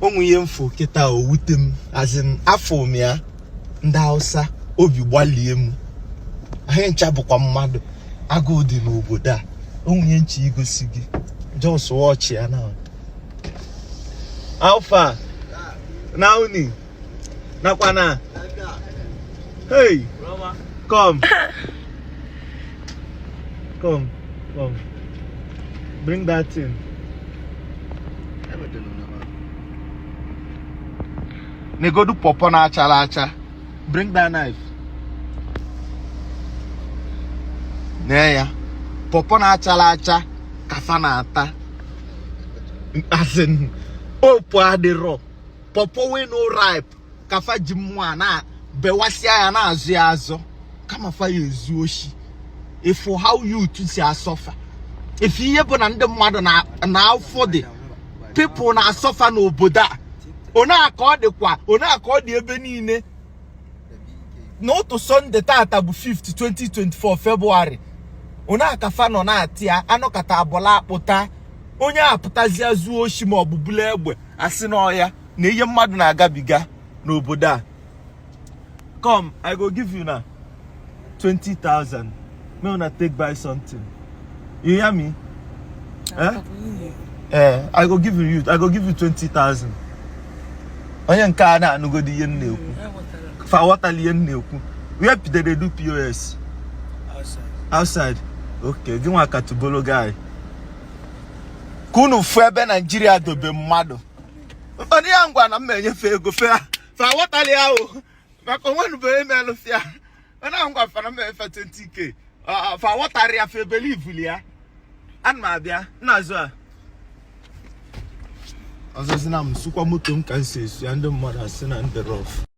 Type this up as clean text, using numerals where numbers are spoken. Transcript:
onwe ihe mfo kịta owute m azin afọ m ya ndị Hausa obi gbalie m anyị ncha bụkwa mmadụ agụụ dị n'obodo a onwe nchi igosi gị just watch ya now Alpha Nauni Nakwana hey Roma come bring that in. Negodu popo na acha. Bring that knife. Neya. Popo na acha kafa na ata. As in opo adiro. Popo we no ripe. Kafa jimwa na bewasia ya na azo. Kama fa yezu oshi. If for how you to see a suffer. If you ever and the mother now for the people na suffer no boda. Ona accord the qua, ona accord the ebenine. No to Sunday tatabu 5th 2024 February. Ona kafano na atia, ano katabola pota. Onya aputazia zuo shimo bubule ebwe. Asino ya, ne ye madu na agabiga no boda. Come, I go give you now 20,000. Me wanna take buy something. You hear me? I go give you 20,000. Onye nke a na go di yen na-ekwu. Fa water yen na-ekwu. Where did they do POS? Outside. Okay, di nwa katubolo guy. Kunu fu ebe Nigeria dobe mmadu. Oni ya ngwa na mmenye fe ego fe. Fa water li awo. Maka nwanu be email fia. Ona ngwa fa na mmenye fe 20k. Fa water ya fe believe li ya. An ma bia na zo a. Ọzọ si na m sukwa moto m ka nse su ya ndị mmadụ asị na ndị rough.